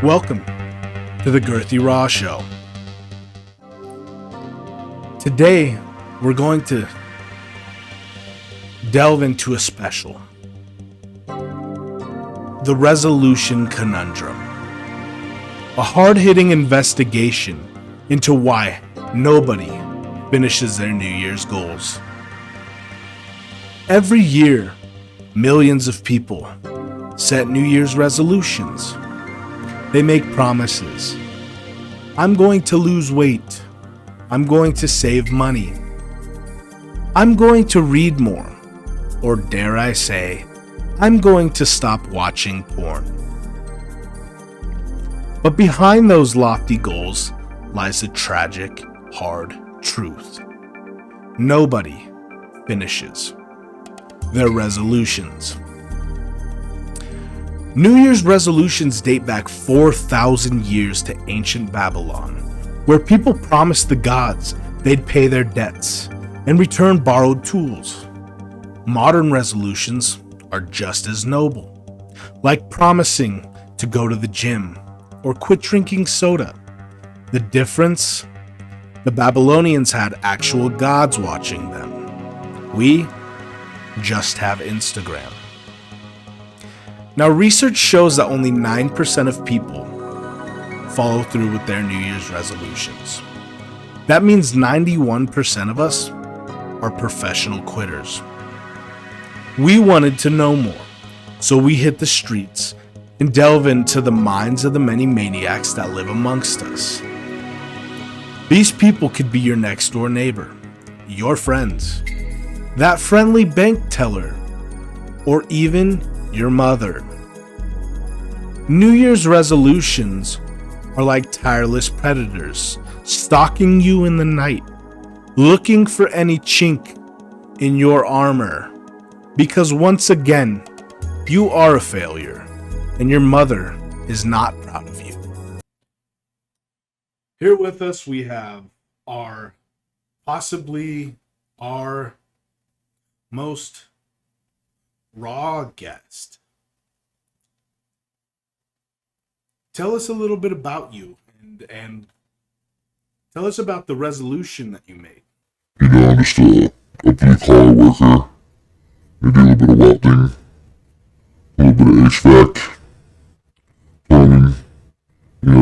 Welcome to the Gurthy Raw Show. Today, we're going to delve into a special. The Resolution Conundrum. A hard-hitting investigation into why nobody finishes their New Year's goals. Every year, millions of people set New Year's resolutions. They make promises. I'm going to lose weight. I'm going to save money. I'm going to read more. Or dare I say, I'm going to stop watching porn. But behind those lofty goals lies a tragic, hard truth. Nobody finishes their resolutions. New Year's resolutions date back 4,000 years to ancient Babylon, where people promised the gods they'd pay their debts and return borrowed tools. Modern resolutions are just as noble, like promising to go to the gym or quit drinking soda. The difference? The Babylonians had actual gods watching them. We just have Instagram. Now, research shows that only 9% of people follow through with their New Year's resolutions. That means 91% of us are professional quitters. We wanted to know more, so we hit the streets and delve into the minds of the many maniacs that live amongst us. These people could be your next door neighbor, your friends, that friendly bank teller, or even your mother. New Year's resolutions are like tireless predators, stalking you in the night, looking for any chink in your armor, because once again, you are a failure, and your mother is not proud of you. Here with us, we have possibly our most raw guest. Tell us a little bit about you and tell us about the resolution that you made. I'm just a blue-collar worker. I do a little bit of welding, a little bit of HVAC, plumbing.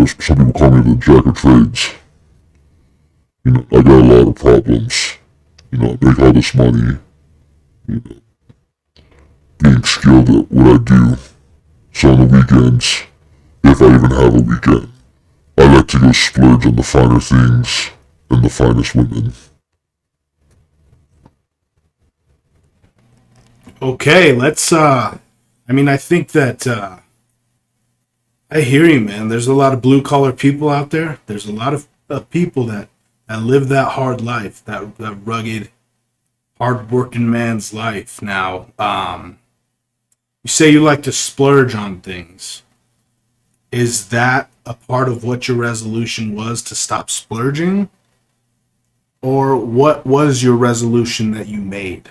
Some people call me the jack of trades. I got a lot of problems. I make all this money, being skilled at what I do. So on the weekends, if I even have a weekend, I like to go splurge on the finer things and the finest women. Okay, let's, I think that, I hear you, man. There's a lot of blue-collar people out there. There's a lot of people that live that hard life, that rugged, hard-working man's life. Now, you say you like to splurge on things. Is that a part of what your resolution was, to stop splurging? Or what was your resolution that you made?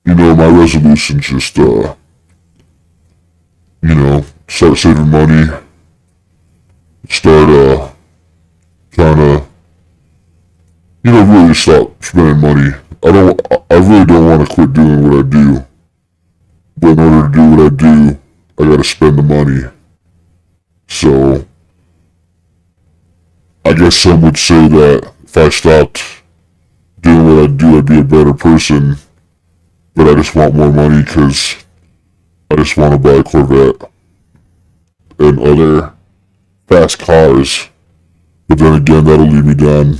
My resolution's just, start saving money, start, trying to, really stop spending money. I really don't want to quit doing what I do. But in order to do what I do, I gotta spend the money. So, I guess some would say that if I stopped doing what I do, I'd be a better person. But I just want more money because I just want to buy a Corvette and other fast cars. But then again, that'll lead me down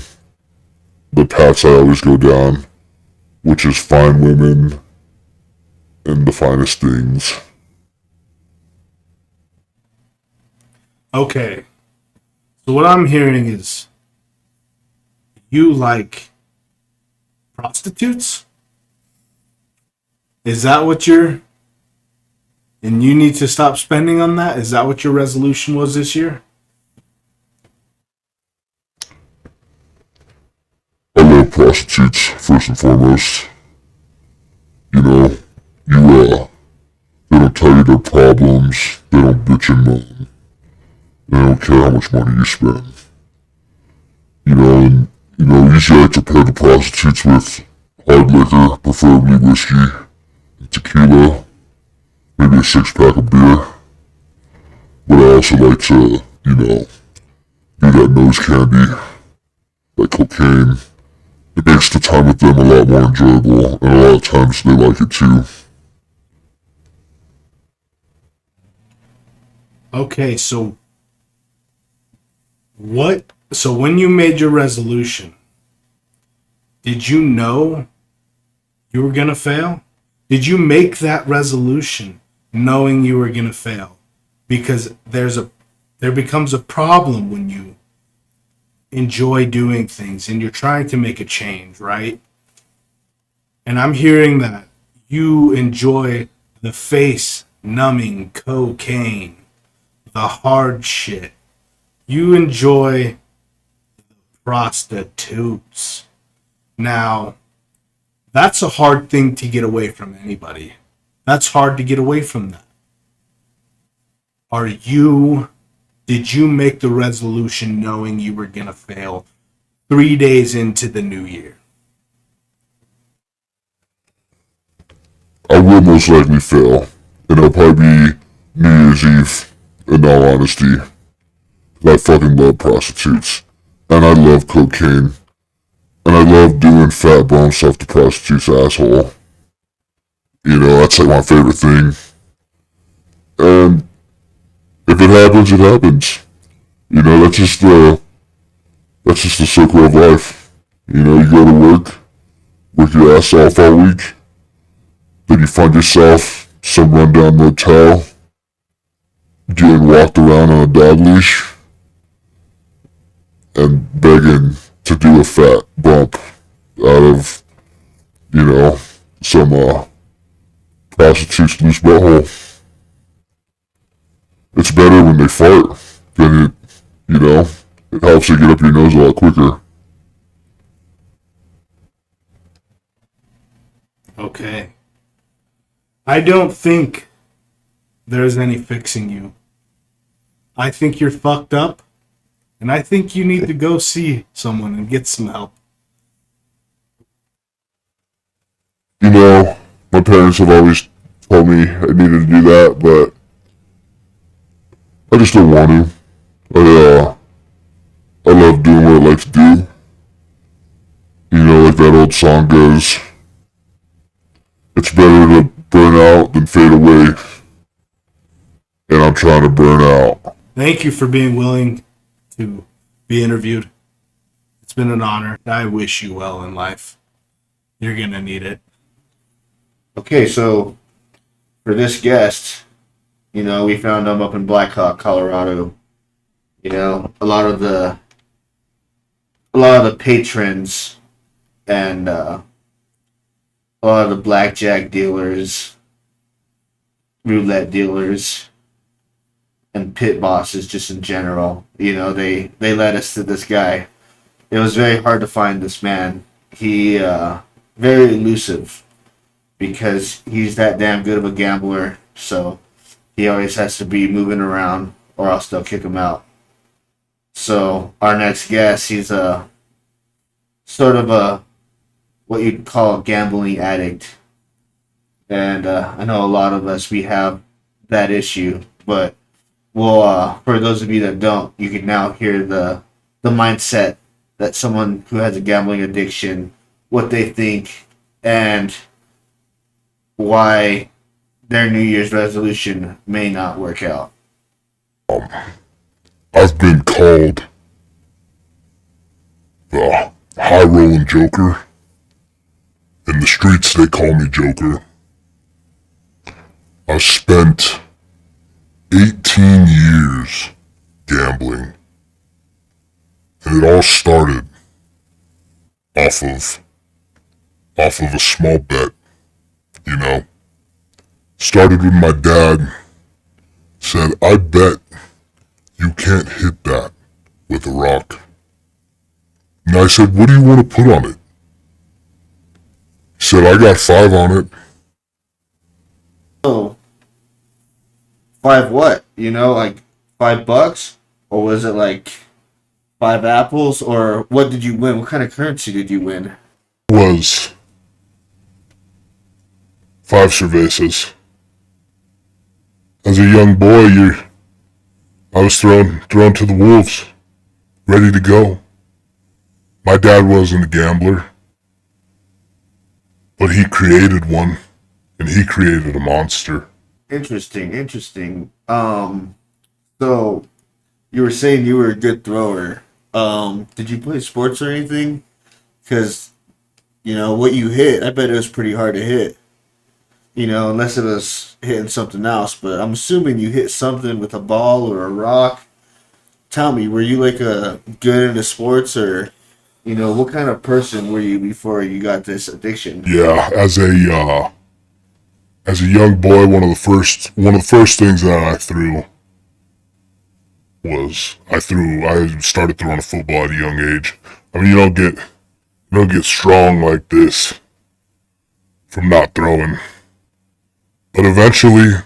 the paths I always go down, which is fine women and the finest things. Okay. So what I'm hearing is you like prostitutes? Is that what you're... And you need to stop spending on that? Is that what your resolution was this year? I love prostitutes, first and foremost. They don't tell tell you their problems. They don't bitch and moan. They don't care how much money you spend. Usually I like to pair the prostitutes with hard liquor, preferably whiskey, and tequila, maybe a 6-pack of beer. But I also like to, do that nose candy, like cocaine. It makes the time with them a lot more enjoyable, and a lot of times they like it too. Okay, so when you made your resolution, did you know you were gonna fail? Did you make that resolution knowing you were gonna fail? Because there becomes a problem when you enjoy doing things and you're trying to make a change, right? And I'm hearing that you enjoy the face numbing cocaine, the hard shit. You enjoy prostitutes. Now, that's a hard thing to get away from anybody. That's hard to get away from that. Did you make the resolution knowing you were gonna fail 3 days into the new year? I will most likely fail, and it'll probably be New Year's Eve, in all honesty. I fucking love prostitutes, and I love cocaine, and I love doing fat bone stuff to prostitutes' asshole. That's like my favorite thing. And if it happens, it happens. That's just the circle of life. You go to work your ass off all week, then you find yourself some rundown motel, getting walked around on a dog leash, and begging to do a fat bump out of, some prostitute's loose butthole. It's better when they fart than it helps you get up your nose a lot quicker. Okay. I don't think there's any fixing you. I think you're fucked up, and I think you need to go see someone and get some help. My parents have always told me I needed to do that, but I just don't want to. I love doing what I like to do. Like that old song goes, it's better to burn out than fade away. And I'm trying to burn out. Thank you for being willing to be interviewed. It's been an honor. I wish you well in life. You're going to need it. Okay, so for this guest, we found him up in Black Hawk, Colorado. A lot of the patrons and a lot of the blackjack dealers, roulette dealers, and pit bosses just in general. They led us to this guy. It was very hard to find this man. He very elusive because he's that damn good of a gambler. So he always has to be moving around or else they'll kick him out. So our next guest, he's a sort of what you'd call a gambling addict. And I know a lot of us, we have that issue, but for those of you that don't, you can now hear the mindset that someone who has a gambling addiction, what they think, and why their New Year's resolution may not work out. I've been called the high rolling Joker. In the streets, they call me Joker. I've spent 18 years gambling. And it all started off of a small bet, Started with my dad, said, I bet you can't hit that with a rock. And I said, what do you want to put on it? He said, I got 5 on it. So, Five what? Like $5? Or was it like five apples? Or what did you win? What kind of currency did you win? Was 5 cervezas. As a young boy, I was thrown to the wolves, ready to go. My dad wasn't a gambler, but he created one, and he created a monster. Interesting, interesting. So you were saying you were a good thrower. Did you play sports or anything? Because, what you hit, I bet it was pretty hard to hit. Unless it was hitting something else. But I'm assuming you hit something with a ball or a rock. Tell me, were you like a good into sports, or what kind of person were you before you got this addiction? Yeah, as a young boy, one of the first things that I threw was I started throwing a football at a young age. I mean, you don't get strong like this from not throwing. But eventually,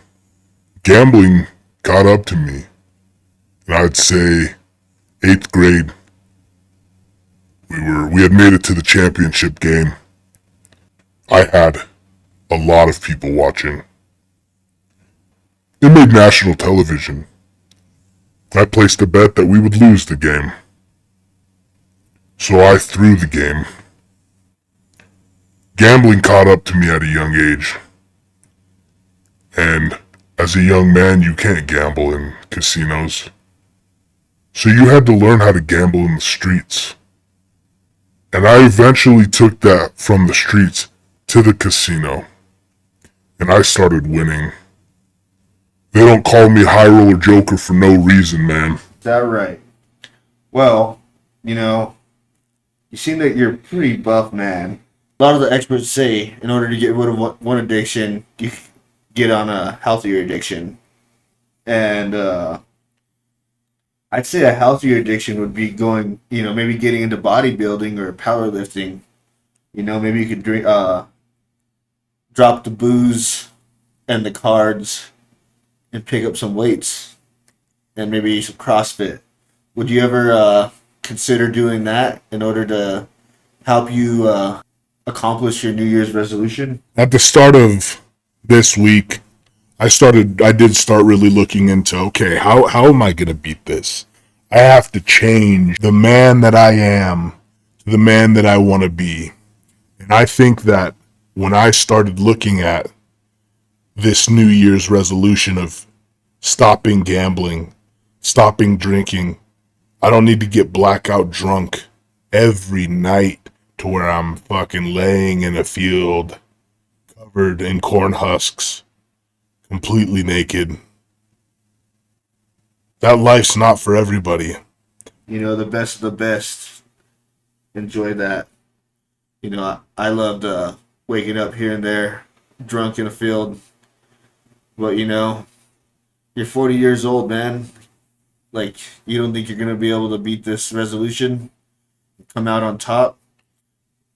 gambling caught up to me. And I'd say 8th grade, we had made it to the championship game. I had a lot of people watching. It made national television. I placed a bet that we would lose the game. So I threw the game. Gambling caught up to me at a young age. And as a young man, you can't gamble in casinos. So you had to learn how to gamble in the streets. And I eventually took that from the streets to the casino. And I started winning. They don't call me High Roller Joker for no reason, man. Is that right? Well, you seem that you're a pretty buff man. A lot of the experts say in order to get rid of one addiction, you get on a healthier addiction. And I'd say a healthier addiction would be going, maybe getting into bodybuilding or powerlifting. Maybe you could drop the booze and the cards and pick up some weights and maybe some CrossFit. Would you ever consider doing that in order to help you accomplish your New Year's resolution? At the start of this week, I did start really looking into, okay, how am I going to beat this? I have to change the man that I am to the man that I want to be. And I think that when I started looking at this New Year's resolution of stopping gambling, stopping drinking, I don't need to get blackout drunk every night to where I'm fucking laying in a field covered in corn husks, completely naked. That life's not for everybody. The best of the best enjoy that. I loved waking up here and there, drunk in a field. But you're 40 years old, man. Like, you don't think you're gonna be able to beat this resolution, come out on top?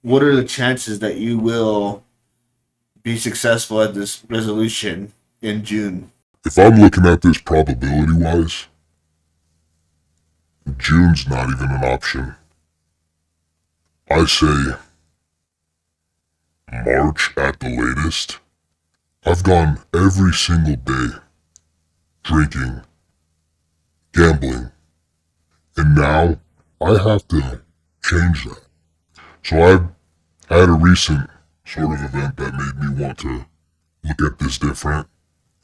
What are the chances that you will be successful at this resolution in June? If I'm looking at this probability-wise, June's not even an option. I say March at the latest. I've gone every single day drinking, gambling, and now I have to change that. So I had a recent sort of event that made me want to look at this different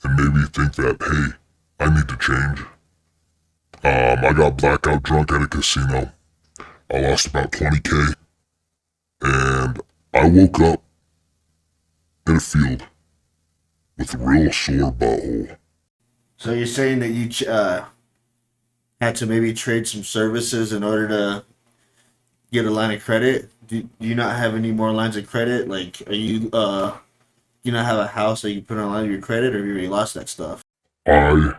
and maybe think that, hey, I need to change. I got blackout drunk at a casino. I lost about 20K, and I woke up in a field with a real sore butthole. So you're saying that you had to maybe trade some services in order to get a line of credit? Do you not have any more lines of credit? Like, are you you not have a house that you put on a line of your credit, or have you already lost that stuff? I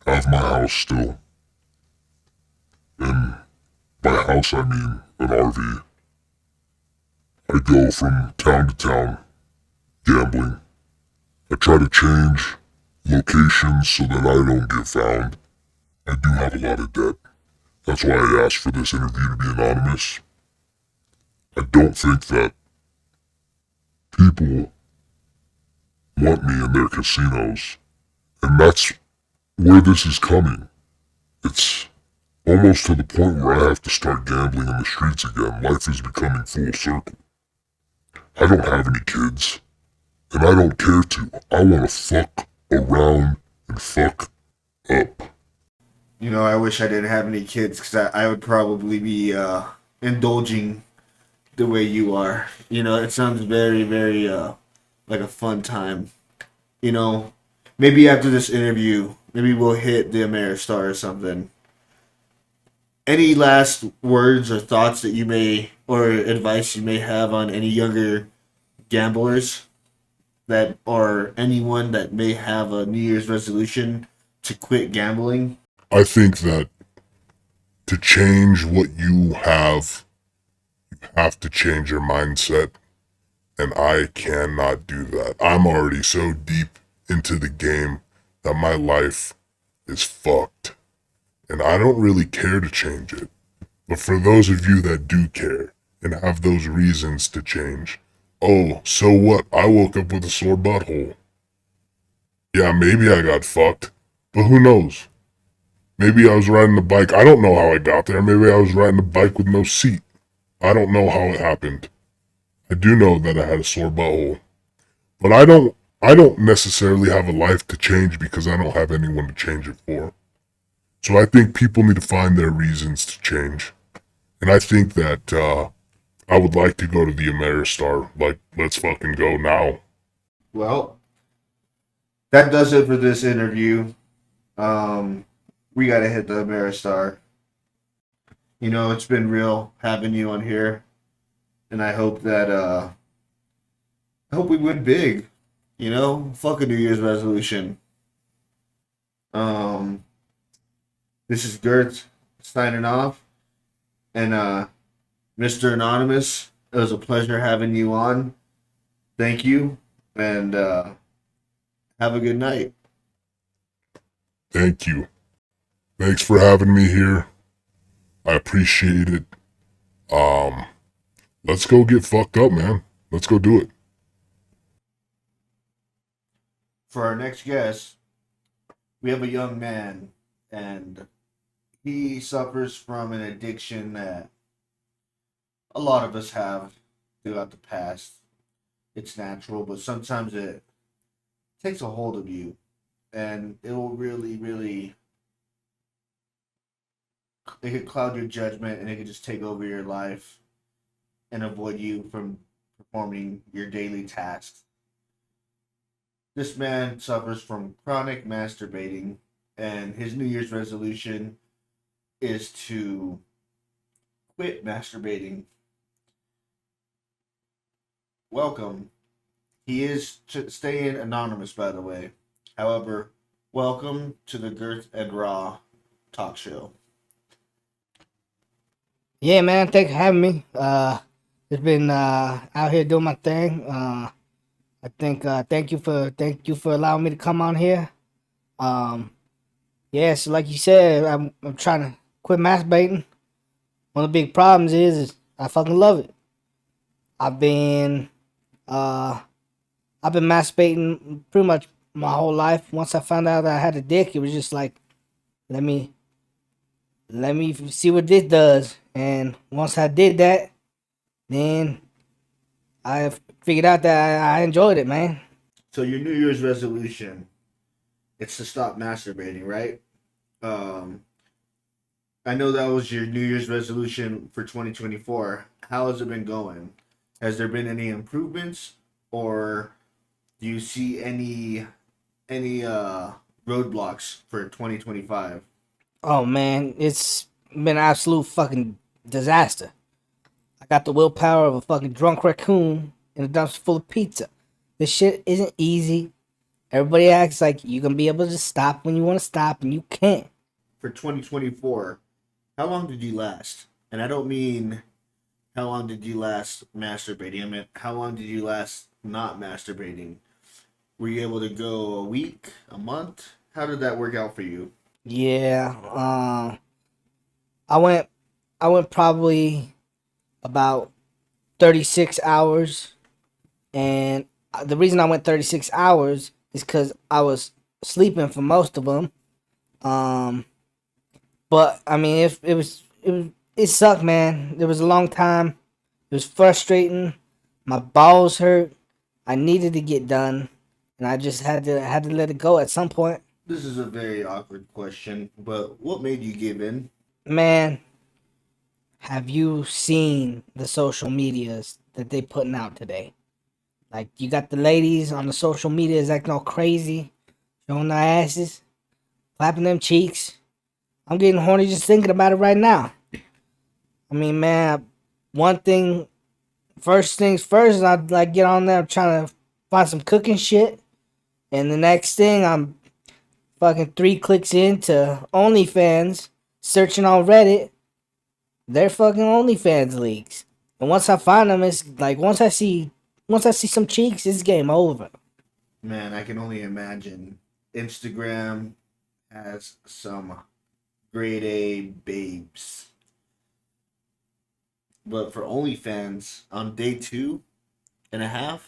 have my house still. And by house I mean an RV. I go from town to town gambling. I try to change locations so that I don't get found. I do have a lot of debt. That's why I asked for this interview to be anonymous. I don't think that people want me in their casinos, and that's where this is coming. It's almost to the point where I have to start gambling in the streets again. Life is becoming full circle. I don't have any kids, and I don't care to. I want to fuck around and fuck up. You know, I wish I didn't have any kids because I would probably be indulging the way you are. You know, it sounds very, very like a fun time. You know, maybe after this interview, maybe we'll hit the Ameristar or something. Any last words or thoughts that you may, or advice you may have on any younger gamblers that, or anyone that may have a New Year's resolution to quit gambling? I think that to change what you have to change your mindset, and I cannot do that. I'm already so deep into the game that my life is fucked, and I don't really care to change it. But for those of you that do care and have those reasons to change, oh, so what? I woke up with a sore butthole. Yeah, maybe I got fucked, but who knows? Maybe I was riding the bike. I don't know how I got there. Maybe I was riding the bike with no seat. I don't know how it happened. I do know that I had a sore butthole. But I don't necessarily have a life to change because I don't have anyone to change it for. So I think people need to find their reasons to change. And I think that I would like to go to the Ameristar. Like, let's fucking go now. Well, that does it for this interview. We gotta hit the Ameristar. You know, it's been real having you on here, and I hope that I hope we win big. You know, fuck a New Year's resolution. Um, this is Gurth signing off, and Mr. Anonymous, it was a pleasure having you on. Thank you, and have a good night. Thank you. Thanks for having me here. I appreciate it. Um, let's go get fucked up, man. Let's go do it. For our next guest, we have a young man, and he suffers from an addiction that a lot of us have throughout the past. It's natural, but sometimes it takes a hold of you, and it will really, really, it could cloud your judgment, and it could just take over your life and avoid you from performing your daily tasks. This man suffers from chronic masturbating, and his New Year's resolution is to quit masturbating. Welcome. He is staying anonymous, by the way. However, welcome to the Girth and Raw talk show. Yeah, man. Thanks for having me. Just been out here doing my thing. I think thank you for allowing me to come on here. Um, yeah. So like you said, I'm trying to quit masturbating. One of the big problems is I fucking love it. I've been uh I've been masturbating pretty much my whole life. Once I found out that I had a dick, it was just like let me see what this does. And once I did that, then I figured out that I enjoyed it, man. So your New Year's resolution, it's to stop masturbating, right? Um, I know that was your New Year's resolution for 2024. How has it been going? Has there been any improvements, or do you see any roadblocks for 2025? Oh man, it's been an absolute fucking disaster. I got the willpower of a fucking drunk raccoon in a dumpster full of pizza. This shit isn't easy. Everybody acts like you can be able to stop when you want to stop, and you can't. For 2024, how long did you last? And I don't mean how long did you last masturbating. I mean how long did you last not masturbating? Were you able to go a week, a month? How did that work out for you? Yeah. I went. I went probably about 36 hours, and the reason I went 36 hours is because I was sleeping for most of them. Um, but I mean, it sucked, man. It was a long time. It was frustrating. My balls hurt. I needed to get done, and I just had to let it go at some point. This is a very awkward question, but what made you give in? Man, have you seen the social medias that they putting out today? Like you got the ladies on the social medias acting all crazy, showing their asses, clapping them cheeks. I'm getting horny just thinking about it right now. I mean, man, one thing, first things first, I'd like get on there trying to find some cooking shit, and the next thing I'm fucking 3 clicks into OnlyFans, searching on Reddit, they're fucking OnlyFans leaks. And once I find them, it's like once I see some cheeks, it's game over. Man, I can only imagine. Instagram has some grade A babes. But for OnlyFans, on day 2.5,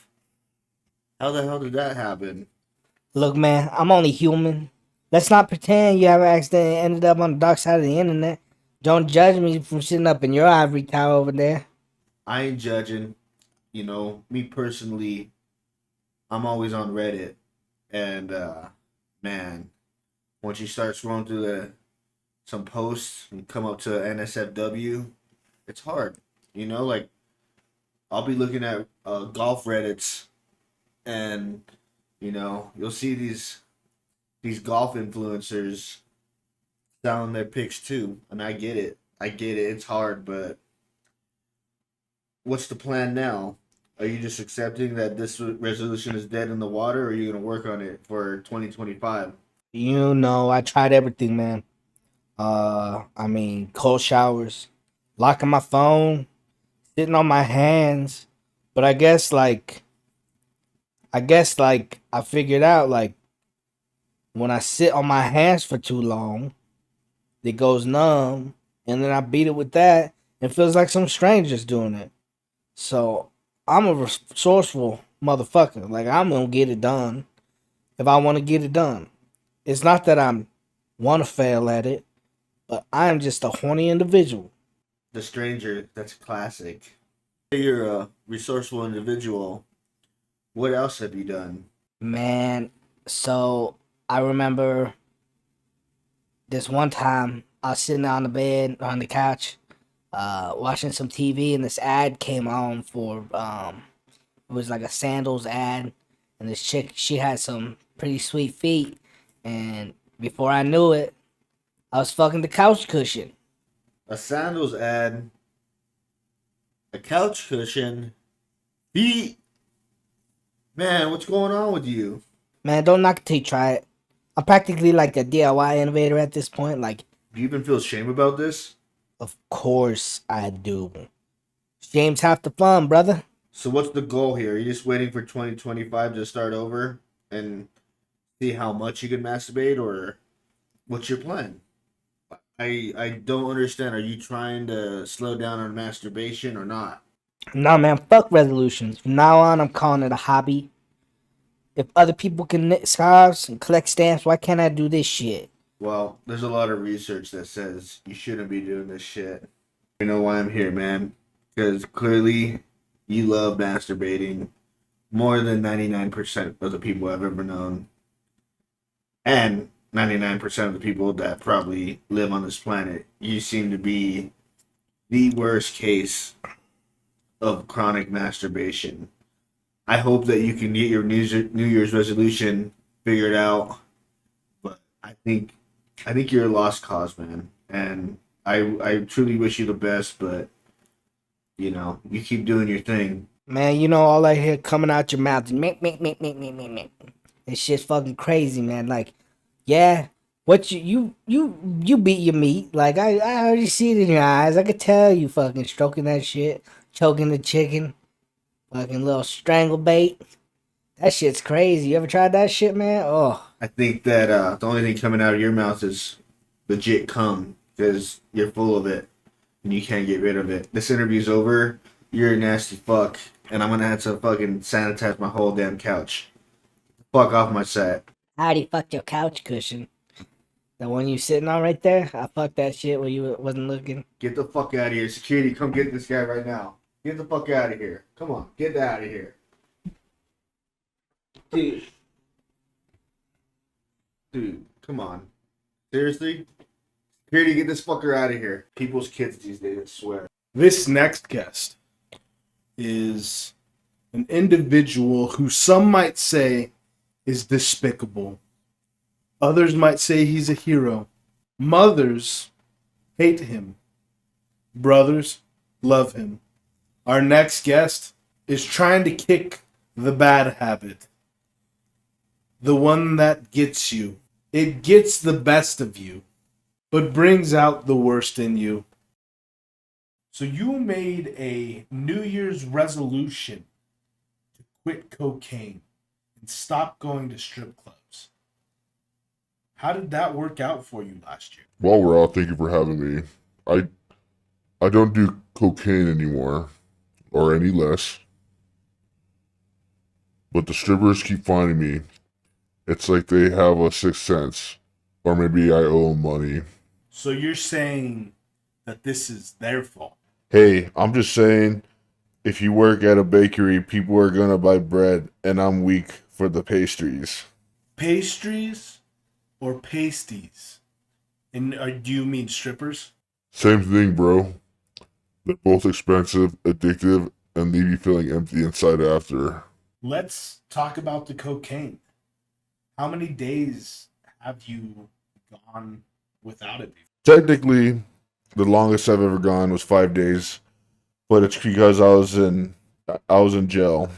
how the hell did that happen? Look, man, I'm only human. Let's not pretend you ever accidentally ended up on the dark side of the internet. Don't judge me from sitting up in your ivory tower over there. I ain't judging. Me personally, I'm always on Reddit. And, man, once you start scrolling through some posts and come up to NSFW, it's hard. Like, I'll be looking at golf Reddits, and, you'll see these golf influencers selling their picks too. And I get it. It's hard, but what's the plan now? Are you just accepting that this resolution is dead in the water, or are you going to work on it for 2025? You know, I tried everything, man. I mean, cold showers, locking my phone, sitting on my hands. But I guess like I figured out like when I sit on my hands for too long, it goes numb, and then I beat it with that. It feels like some stranger's doing it. So I'm a resourceful motherfucker. Like I'm gonna get it done if I want to get it done. It's not that I'm want to fail at it, but I am just a horny individual. The Stranger, that's classic. You're a resourceful individual. What else have you done? Man, so I remember this one time I was sitting on the bed on the couch, watching some TV, and this ad came on for it was like a sandals ad, and this chick she had some pretty sweet feet, and before I knew it, I was fucking the couch cushion. A sandals ad, a couch cushion, feet. Man, what's going on with you? Man, don't knock it till you try it. I'm practically like a DIY innovator at this point. Like, Do you even feel shame about this? of course I do. Shame's half the fun, brother. So what's the goal here? Are you just waiting for 2025 to start over and see how much you can masturbate, or what's your plan? I don't understand. Are you trying to slow down on masturbation or not? Nah, man, fuck resolutions. From now on, I'm calling it a hobby. If other people can knit scarves and collect stamps, why can't I do this shit? Well, there's a lot of research that says you shouldn't be doing this shit. You know why I'm here, man? Because clearly you love masturbating more than 99% of the people I've ever known. And 99% of the people that probably live on this planet. You seem to be the worst case of chronic masturbation. I hope that you can get your New Year's resolution figured out, but I think you're a lost cause, man. And I truly wish you the best, but you keep doing your thing. Man, you know all I hear coming out your mouth is make. This shit's fucking crazy, man. Like, yeah, what you beat your meat. Like I already see it in your eyes. I could tell you fucking stroking that shit, choking the chicken, fucking little strangle bait. That shit's crazy. You ever tried that shit, man? Oh, I think that the only thing coming out of your mouth is legit cum because you're full of it and you can't get rid of it. This interview's over. You're a nasty fuck, and I'm gonna have to fucking sanitize my whole damn couch. Fuck off my set. I already fucked your couch cushion. The one you sitting on right there. I fucked that shit when you wasn't looking. Get the fuck out of here. Security, come get this guy right now. Get the fuck out of here. Come on, get out of here. Dude. Dude, come on. Seriously? Security, get this fucker out of here. People's kids these days, I swear. This next guest is an individual who some might say is despicable. Others might say he's a hero. Mothers hate him. Brothers love him. Our next guest is trying to kick the bad habit. The one that gets you. It gets the best of you, but brings out the worst in you. So you made a New Year's resolution to quit cocaine and stop going to strip clubs. How did that work out for you last year? Well, Rob, thank you for having me. I don't do cocaine anymore, or any less. But the strippers keep finding me. It's like they have a sixth sense. Or maybe I owe them money. So you're saying that this is their fault? Hey, I'm just saying, if you work at a bakery, people are gonna buy bread, and I'm weak for the pastries. Pastries or pasties? And do you mean strippers? Same thing, bro. They're both expensive, addictive, and leave you feeling empty inside after. Let's talk about the cocaine. How many days have you gone without it before? Technically, the longest I've ever gone was 5 days, but it's because I was in jail.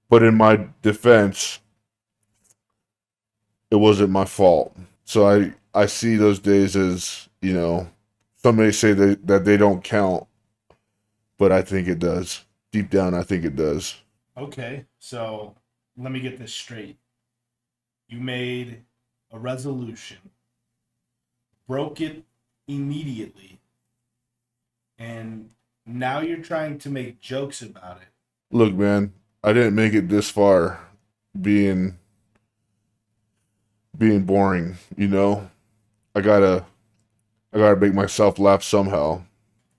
But in my defense, it wasn't my fault. So I see those days as, some may say that they don't count, but I think it does. Deep down, I think it does. Okay, so let me get this straight. You made a resolution, broke it immediately, and now you're trying to make jokes about it. Look, man, I didn't make it this far being boring, I gotta make myself laugh somehow.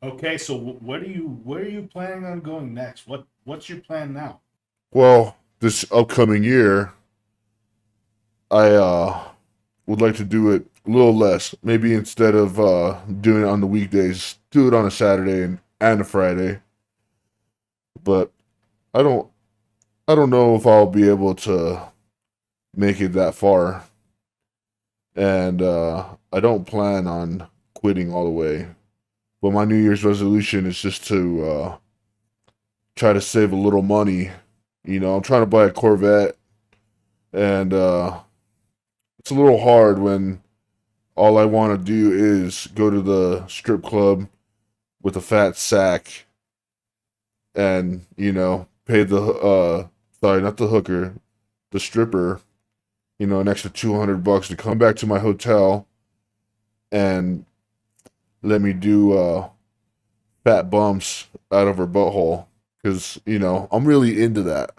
Okay, so where are you planning on going next? What's your plan now? Well, this upcoming year, I would like to do it a little less. Maybe instead of doing it on the weekdays, do it on a Saturday and a Friday. But I don't know if I'll be able to make it that far. And I don't plan on quitting all the way. But my New Year's resolution is just to try to save a little money. I'm trying to buy a Corvette, and it's a little hard when all I want to do is go to the strip club with a fat sack and, pay not the hooker, the stripper, an extra $200 to come back to my hotel and let me do fat bumps out of her butthole. Because, I'm really into that.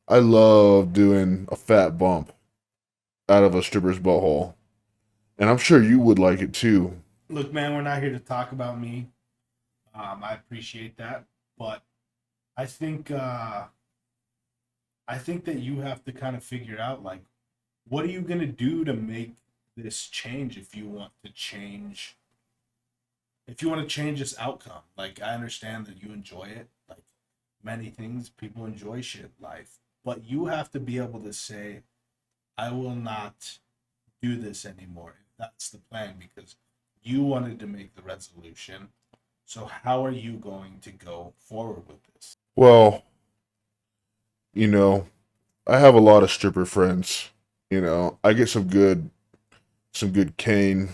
I love doing a fat bump out of a stripper's butthole. And I'm sure you would like it too. Look, man, we're not here to talk about me. I appreciate that, but I think that you have to kind of figure out, like, what are you gonna do to make this change if you want to change? If you want to change this outcome, like, I understand that you enjoy it, like many things, people enjoy shit life, but you have to be able to say, I will not do this anymore. That's the plan, because you wanted to make the resolution. So how are you going to go forward with this? Well, I have a lot of stripper friends. I get some good cane.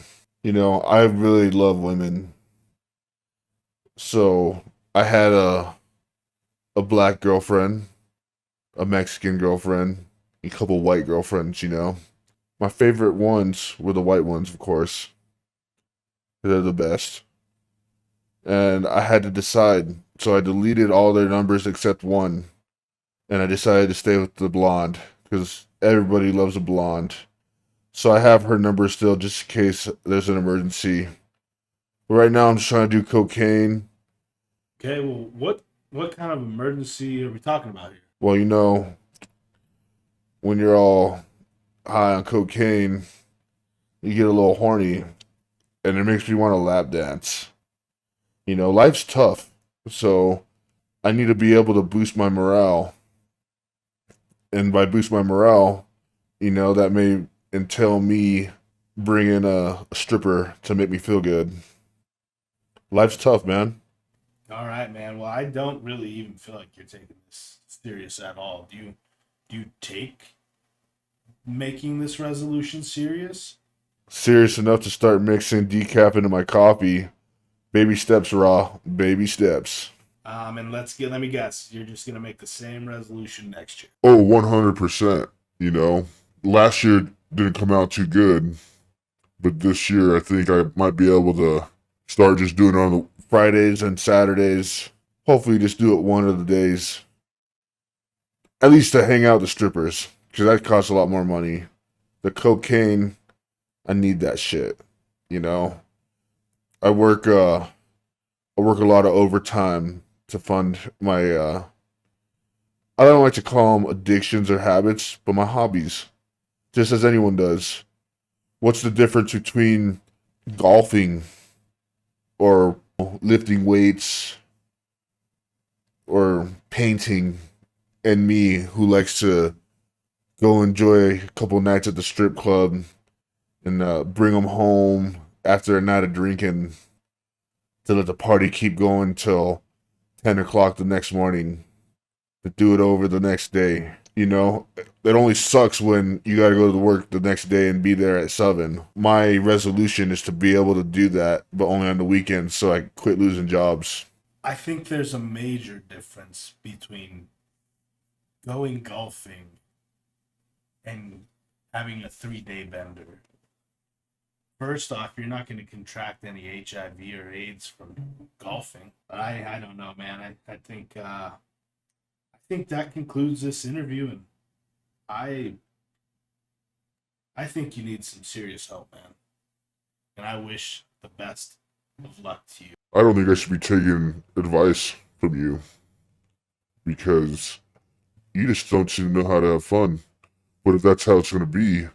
I really love women. So I had a black girlfriend a Mexican girlfriend, a couple white girlfriends, you know. My favorite ones were the white ones, of course. They're the best. And I had to decide, so I deleted all their numbers except one, and I decided to stay with the blonde because everybody loves a blonde. So I have her number still just in case there's an emergency. But right now I'm just trying to do cocaine. Okay, well, what kind of emergency are we talking about here? Well, you know, when you're all high on cocaine, you get a little horny, and it makes me want to lap dance. You know, life's tough, so I need to be able to boost my morale. And by boost my morale, you know, that may entail me bringing a stripper to make me feel good. Life's tough, man. All right, man. Well, I don't really even feel like you're taking this serious at all. Do you take making this resolution serious? Serious enough to start mixing decaf into my coffee. Baby steps, Raw. Baby steps. And let me guess, you're just gonna make the same resolution next year. Oh, 100%. You know, last year didn't come out too good, but this year I think I might be able to start just doing it on the Fridays and Saturdays. Hopefully, just do it one of the days. At least to hang out with the strippers, because that costs a lot more money. The cocaine, I need that shit. You know, I work a lot of overtime to fund my I don't like to call them addictions or habits, but my hobbies, just as anyone does. What's the difference between golfing or lifting weights or painting and me who likes to go enjoy a couple nights at the strip club and bring them home after a night of drinking to let the party keep going till 10 o'clock the next morning to do it over the next day. You know, it only sucks when you got to go to work the next day and be there at 7. My resolution is to be able to do that, but only on the weekends so I quit losing jobs. I think there's a major difference between going golfing and having a 3-day bender. First off, you're not going to contract any HIV or AIDS from golfing. I don't know, man. I think that concludes this interview, and I think you need some serious help, man. And I wish the best of luck to you. I don't think I should be taking advice from you because you just don't seem to know how to have fun. But if that's how it's going to be,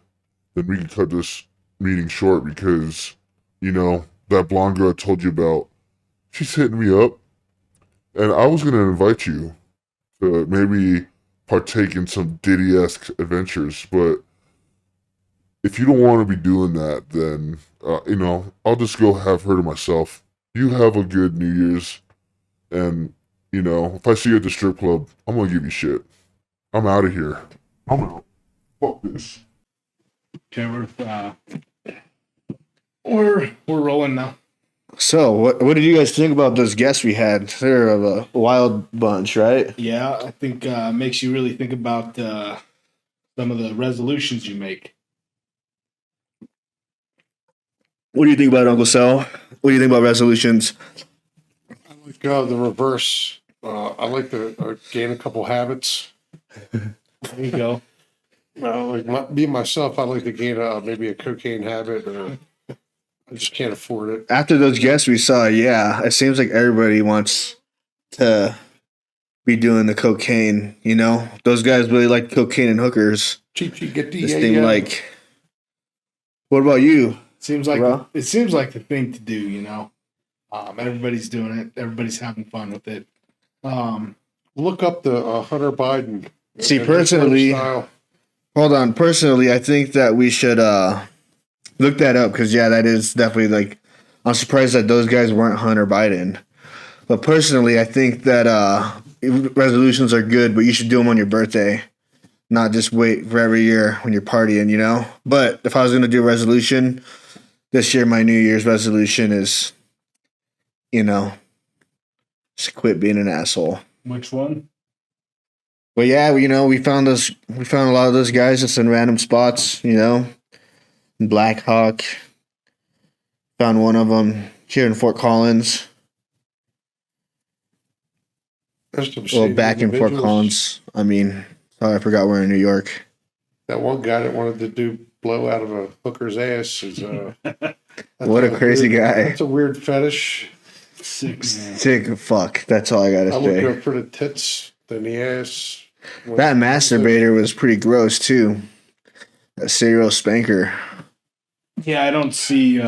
then we can cut this meeting short because, you know, that blonde girl I told you about, she's hitting me up. And I was going to invite you to maybe partake in some Diddy-esque adventures. But if you don't want to be doing that, then, you know, I'll just go have her to myself. You have a good New Year's. And, you know, if I see you at the strip club, I'm going to give you shit. I'm out of here. I'm out. Fuck this. Okay, we're rolling now. So, what did you guys think about those guests we had? They're a wild bunch, right? Yeah, I think makes you really think about some of the resolutions you make. What do you think about it, Uncle Sal? What do you think about resolutions? I like the reverse. I like to gain a couple habits. There you go. Me myself, I like to gain maybe a cocaine habit, or I just can't afford it. After those guests we saw, yeah, it seems like everybody wants to be doing the cocaine. You know, those guys really like cocaine and hookers. Cheap, get the This thing, like. What about you? Seems like Bro? it seems like the thing to do, you know. Everybody's doing it. Everybody's having fun with it. Look up the Hunter Biden. See, and his personally, lifestyle. hold on. Personally, I think that we should look that up because, yeah, that is definitely like. I'm surprised that those guys weren't Hunter Biden. But personally, I think that resolutions are good, but you should do them on your birthday, not just wait for every year when you're partying, you know? But if I was going to do a resolution, this year my New Year's resolution is, you know, just quit being an asshole. Which one? But yeah, we found a lot of those guys just in random spots, Black Hawk. Found one of them here in Fort Collins. There's some Well, shady back in Fort individuals. Collins. I mean, sorry, I forgot we're in New York. That one guy that wanted to do blow out of a hooker's ass is What a crazy guy. That's a weird fetish. Sick fuck. That's all I gotta I would say. go for the tits than the ass. That masturbator was pretty gross too. That serial spanker. Yeah, I don't see.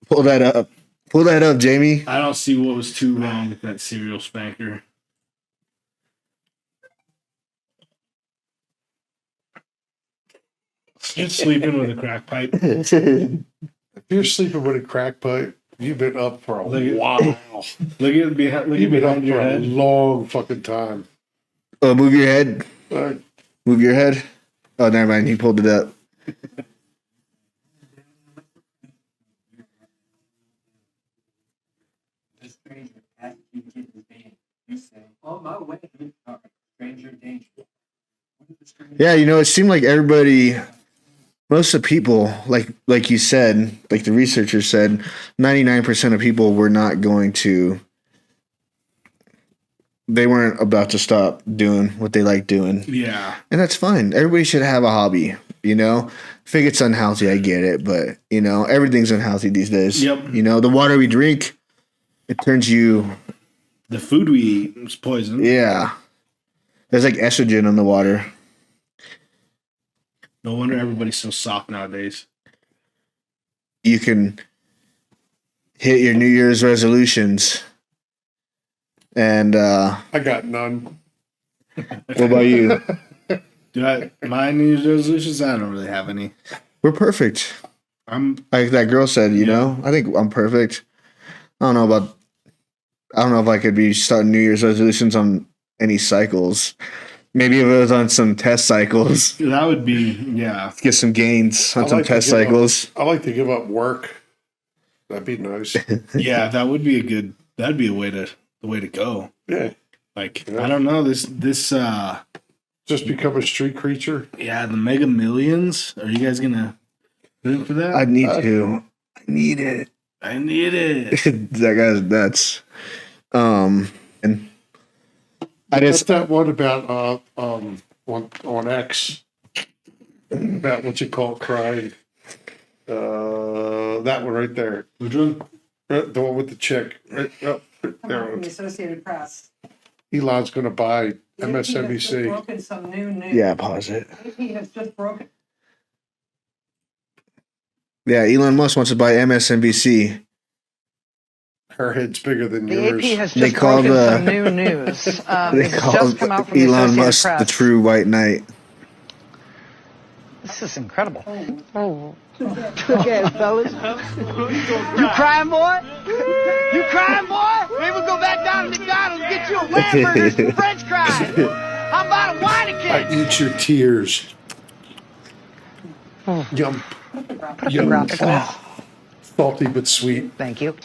Pull that up. Pull that up, Jamie. I don't see what was too wrong with that serial spanker. You're sleeping with a crack pipe. If you're sleeping with a crack pipe, you've been up for a while. Look at You've been up behind for your a head. long fucking time. Oh, move your head. Uh, Move your head. Oh, never mind. He pulled it up. Yeah, it seemed like everybody, most of the people, like you said, like the researchers said, 99% of people were not going to. They weren't about to stop doing what they like doing. Yeah. And that's fine. Everybody should have a hobby, If it gets unhealthy, I get it. But, everything's unhealthy these days. Yep. The water we drink, it turns you. The food we eat is poison. Yeah. There's like estrogen in the water. No wonder everybody's so soft nowadays. You can hit your New Year's resolutions. And I got none. what about you? My New Year's resolutions? I don't really have any. We're perfect. I'm Like that girl said, I think I'm perfect. I don't know if I could be starting New Year's resolutions on any cycles. Maybe if it was on some test cycles. that would be yeah. Get some gains on I some like to test give up- cycles. I like to give up work. That'd be nice. Yeah, that'd be the way to go. Yeah. Like Yeah. I don't know, this Just become a street creature. yeah, the Mega Millions. Are you guys gonna put in for that? I need to. I need it. I need it. That guy's nuts. And I That's just that one about on X about what you call crying. That one right there. Which one? The one with the chick. Right, Come out there. from the Associated Press. Elon's going to buy AP has just MSNBC. broken some new news. yeah, pause it. AP has just broken. Yeah, Elon Musk wants to buy MSNBC. Her head's bigger than The yours. AP has They just call broken the- some new news. They It's call just come out from the Elon Associated Musk Press. the true white knight. This is incredible. Oh. Okay, fellas. You crying, boy? You crying, boy? Maybe we'll go back down to McDonald's and get you a hamburger and French fries. How about a wine I eat your tears. Yum. Put up Yum. the graphic, man. Salty but sweet. Thank you.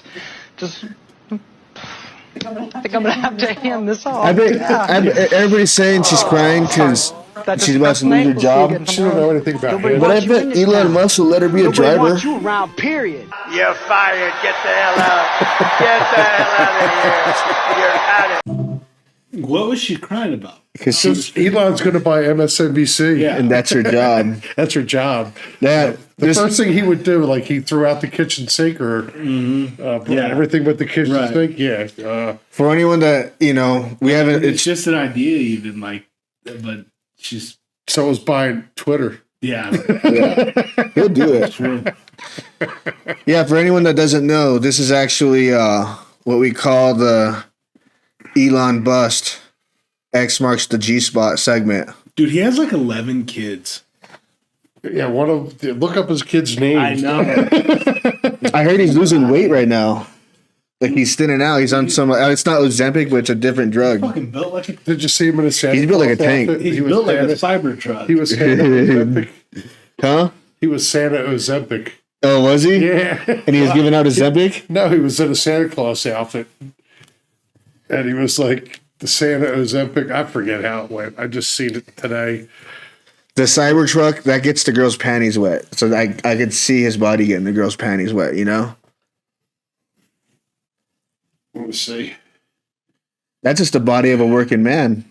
Just. I think I'm gonna have to hand this off. I think everybody's saying she's crying because she's about to lose her job. She don't know anything about Nobody him. But I wants you in bet this Elon town. Musk will let her be a Nobody driver. wants you around, period. You're fired. Get the hell out. Get the hell out of here. You're out of What was she crying about? Because she's, Elon's going to buy MSNBC. Yeah. and that's her job. That's her job. That The this, first thing he would do, like he threw out the kitchen sink or Yeah. everything but the kitchen Right. sink. Yeah. for anyone that we haven't. It's It's just an idea, even like, but she's So was buying Twitter. yeah. he'll do it. Yeah, for anyone that doesn't know, this is actually what we call the Elon bust. X marks the G spot segment. Dude, he has like 11 kids. Yeah, look up his kid's name. I know. I heard he's losing weight right now. Like he's thinning out. He's on some. It's not Ozempic, but it's a different drug. Fucking built like a Did you see him in a Santa He's built like a Claus tank. outfit? he's He was built like a Santa- Cybertruck. He was Santa Ozempic. Huh? He was Santa Ozempic. Oh, was he? Yeah. And he was giving out Ozempic. No, he was in a Santa Claus outfit. And he was like the Santa Ozempic. I forget how it went. I just seen it today. The Cybertruck, that gets the girl's panties wet. So I could see his body getting the girl's panties wet, you know? Let me see. That's just the body of a working man.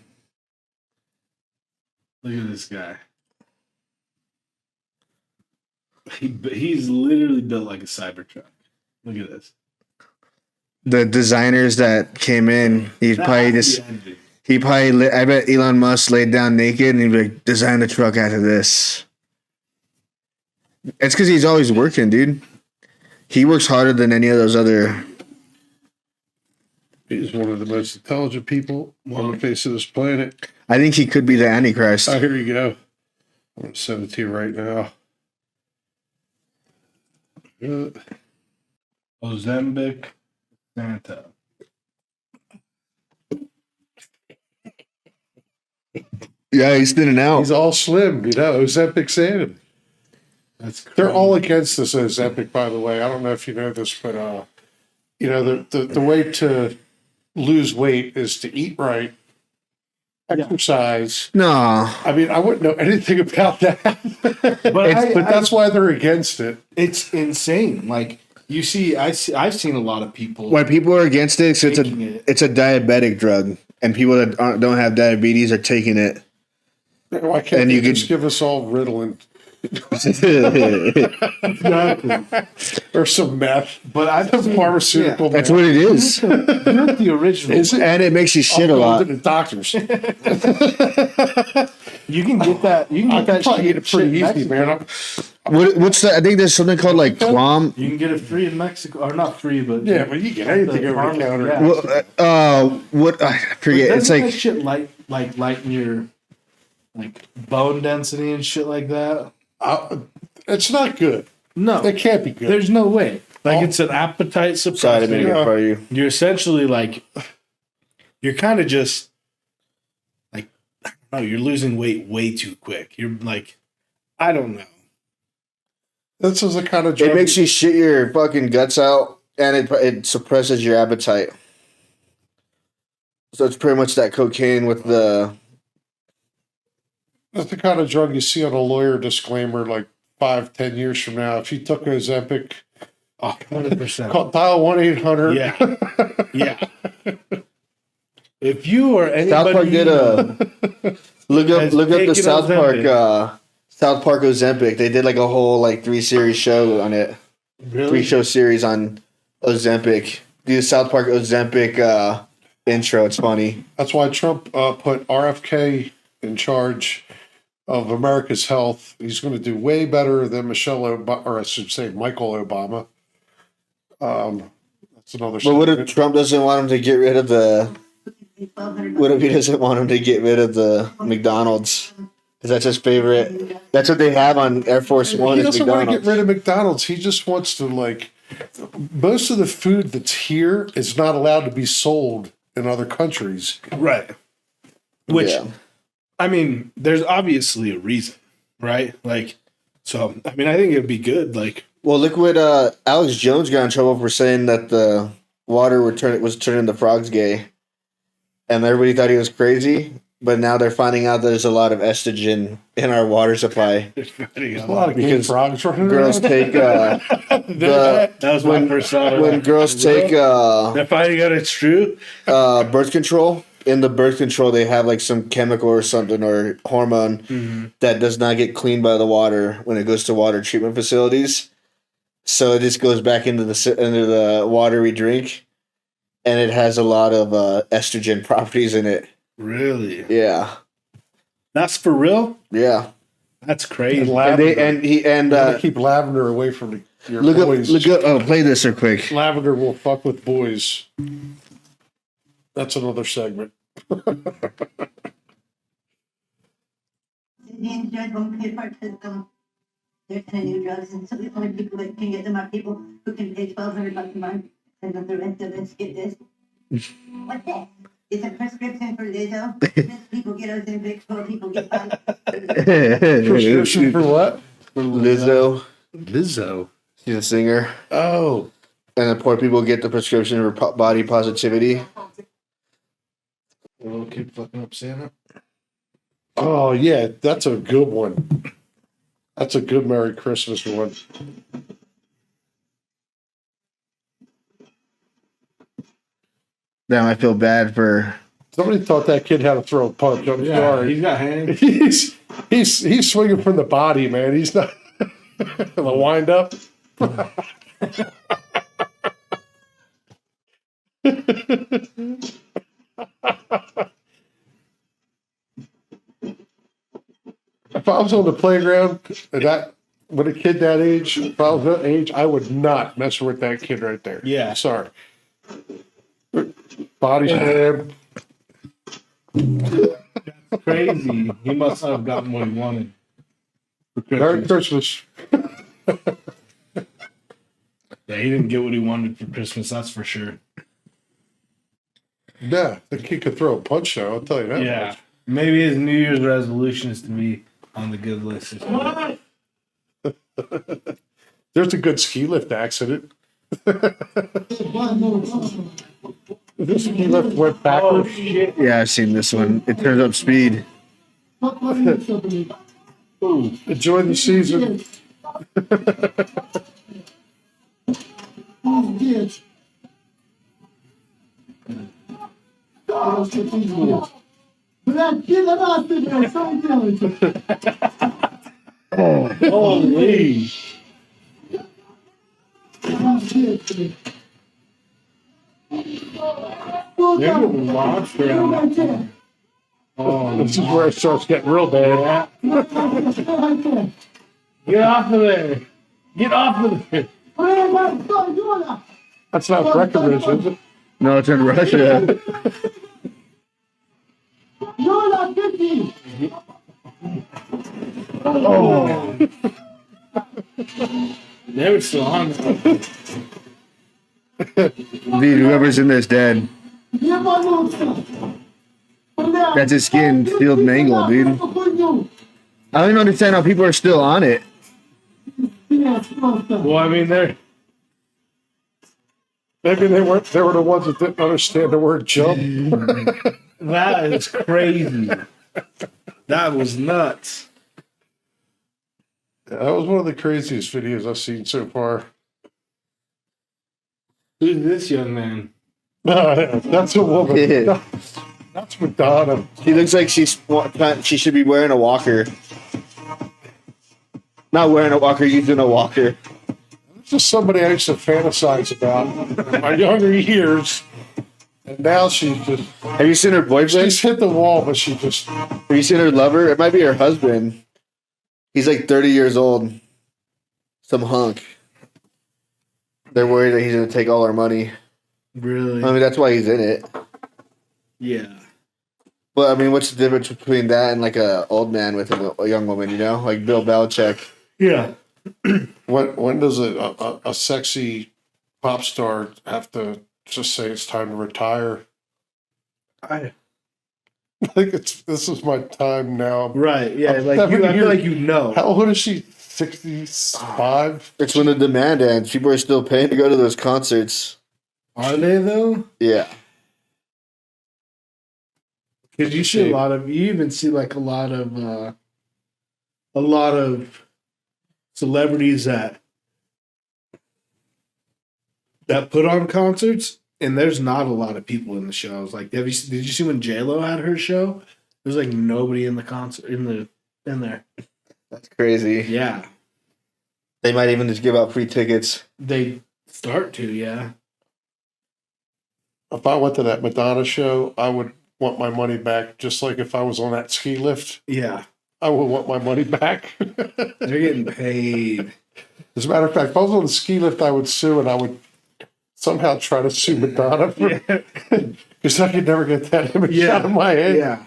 Look at this guy. He's literally built like a Cybertruck. Look at this. The designers that came in, I bet Elon Musk laid down naked and he'd be like, design the truck after this. It's because he's always working, dude. He works harder than any of those other. He's one of the most intelligent people on the face of this planet. I think he could be the Antichrist. Oh, here you go. I'm 17 right now. Ozempic Santa. Yeah, he's thinning out. He's all slim, Ozempic Santa. That's crazy. They're all against this Ozempic, by the way. I don't know if you know this, but the way to lose weight is to eat right, exercise. No. I mean, I wouldn't know anything about that, but that's why they're against it. It's insane. Like you see, I've seen a lot of people. Why people are against it? So Taking it. it's a diabetic drug, and people that don't have diabetes are taking it. Why can't And you you could- just give us all Ritalin Exactly. or some meth? But I've Some seen, pharmaceutical. That's what it is. you're the original. Is it? And it makes you shit a I'll go lot. to the doctors. You can get that. You can I get that can probably shit get it pretty in easy, Mexico. man. What's that? I think there's something called like Quam. You can get it free in Mexico, or not free, but Yeah, but you get anything over the counter. Yeah. What I forget. It's Doesn't that like shit lighten your like bone density and shit like that. It's not good. No, It can't be good. there's no way. Like it's an appetite suppressor. sorry, I didn't mean to get in front of you. You're essentially like, you're kind of just like, I don't know, you're losing weight way too quick. You're like, I don't know. This is the kind of drug It makes you shit your fucking guts out, and it suppresses your appetite. So it's pretty much that cocaine with the. That's the kind of drug you see on a lawyer disclaimer like 5-10 years from now. If you took Ozempic, 100%. dial 1-800. Yeah. Yeah. If you or anybody South Park you did know look up has the taken South Ozempic. South Park Ozempic. They did like a whole like 3-series show on it. really 3-show series on Ozempic. Do the South Park Ozempic intro. It's funny. That's why Trump put RFK in charge of America's health. He's going to do way better than Michelle Obama, or I should say Michael Obama. That's another. But what if segment. Trump doesn't want him to get rid of the? What if he doesn't want him to get rid of the McDonald's? Because that's his favorite. That's what they have on Air Force One. He Is doesn't want to McDonald's. get rid of McDonald's. He just wants to like. Most of the food that's here is not allowed to be sold in other countries. right. Which Yeah. I mean, there's obviously a reason, right? Like, so I mean, I think it'd be good. Like, Well, look what Alex Jones got in trouble for saying that the water was turning the frogs gay, and everybody thought he was crazy. But now they're finding out there's a lot of estrogen in our water supply. There's a lot of gay Because frogs running Girls around. take that was my first thought. when girls take They're finding out it's true. birth control. In the birth control, they have like some chemical or something or hormone that does not get cleaned by the water when it goes to water treatment facilities. So it just goes back into the water we drink, and it has a lot of estrogen properties in it. Really? Yeah, That's for real? yeah. That's And crazy. And lavender. and You gotta keep lavender away from your look boys. up. Oh, play this real quick. Lavender will fuck with boys. That's another segment. Indian judge won't pay for it because they're kind of new drugs, and so the only people that can get them are people who can pay $1,200 a month, and then the rest of us get this. What's this? It's a prescription for Lizzo. Rich people get Ozempic, poor people get fun. Prescription for what? Lizzo, Lizzo. she's a singer, Oh, and the poor people get the prescription for body positivity. The little kid fucking up Santa. Oh yeah, that's a good one. That's a good Merry Christmas one. Damn, I feel bad for. Somebody thought that kid had to throw a punch. I'm Yeah, sorry. he's got hands. He's swinging from the body, man. He's not the wind up. If I was on the playground and that with a kid that age, if I was that age, I would not mess with that kid right there. Yeah. Sorry. Body slam. Crazy. He must not have gotten what he wanted. Merry Christmas. Yeah, he didn't get what he wanted for Christmas, that's for sure. Yeah, the kid could throw a punch though, I'll tell you that Yeah. much. Maybe his New Year's resolution is to be on the good list. There's a good ski lift accident. This ski lift went backwards. shit. Yeah, I've seen this one. It turns up speed. Enjoy the season. Holy. They're getting launched around that corner. Oh, This is where it starts getting real bad. get off of there. Get off of there. That's not Breckenridge, is it? No, it's in Russia. They were still on. Dude, whoever's in this dead. That's his skin sealed mangled, dude. I don't even understand how people are still on it. Well, I mean, they're. Maybe they were the ones that didn't understand the word jump. That is crazy. That was nuts. That was one of the craziest videos I've seen so far. Who's this young man? That's a woman. That's Madonna. She looks like she should be wearing a walker. Not wearing a walker, using a walker. It's just somebody I used to fantasize about in my younger years. And now she's just, Have you seen her boyfriend? she's hit the wall, but she just, Have you seen her lover? It might be her husband. He's like 30 years old. Some hunk. They're worried that he's going to take all our money. Really? I mean, that's why he's in it. Yeah. But I mean, what's the difference between that and like a old man with a young woman, you know? Like Bill Belichick. Yeah. when does a sexy pop star have to just say it's time to retire? I think this is my time now. Right. Yeah. I'm Like you, I feel like you know. How old is she? 65? It's when the demand ends. People are still paying to go to those concerts. Are they though? Yeah. Because you see you even see like a lot of celebrities that put on concerts, and there's not a lot of people in the shows. Like, did you see when J-Lo had her show? There's like nobody in the concert in there. That's crazy. Yeah, They might even just give out free tickets. they start to. Yeah, If I went to that Madonna show, I would want my money back. Just like if I was on that ski lift, yeah. I would want my money back. They're getting paid. As a matter of fact, if I was on the ski lift, I would sue, and I would somehow try to sue Madonna because I could never get that image out of my head. Yeah,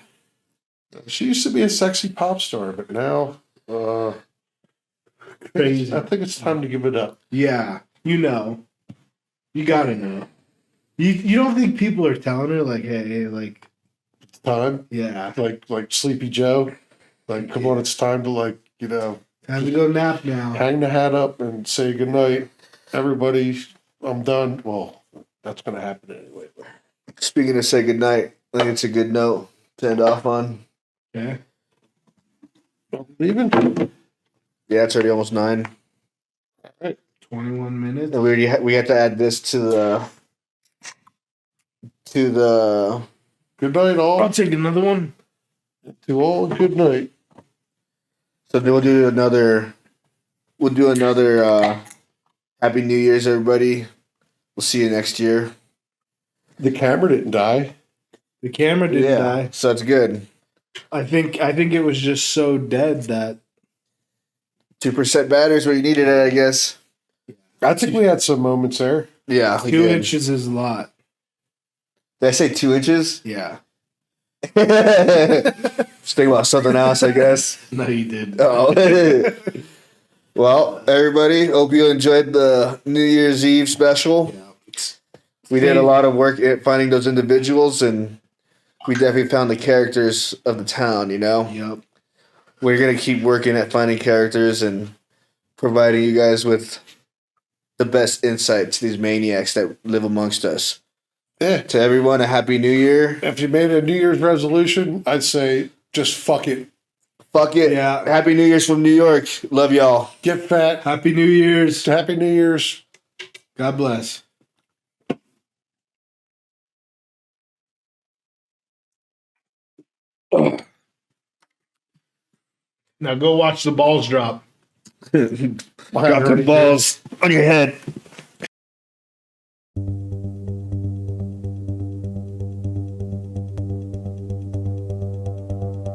She used to be a sexy pop star, but now crazy. I think it's time to give it up. Yeah, you gotta know. You don't think people are telling her like, hey, like, It's time, yeah, like Sleepy Joe. Like, come on, it's time to time to go nap now. hang the hat up and say goodnight. Everybody, I'm done. Well, that's going to happen anyway. But Speaking of say goodnight, I think it's a good note to end off on. Okay. Leaving? Yeah, it's already almost 9. 21 minutes. And we had to add this to the. Good night, all. I'll take another one. To all, good night. So then we'll do another. We'll do another. Happy New Year's, everybody. We'll see you next year. The camera didn't die. The camera didn't die. So that's good. I think it was just so dead that 2% batteries where you needed it, I guess. I think we had some moments there. Yeah, 2 inches is a lot. Did I say 2 inches? Yeah. Just think about something else, I guess. No, you did. Oh. Well, everybody, hope you enjoyed the New Year's Eve special. Yeah. We did a lot of work at finding those individuals, and we definitely found the characters of the town, you know? Yep. We're going to keep working at finding characters and providing you guys with the best insight to these maniacs that live amongst us. Yeah. To everyone, a Happy New Year. If you made a New Year's resolution, I'd say just fuck it. Fuck it. Yeah. Happy New Year's from New York. Love y'all. Get fat. Happy New Year's. Happy New Year's. God bless. Now go watch the balls drop. Drop the balls on your head.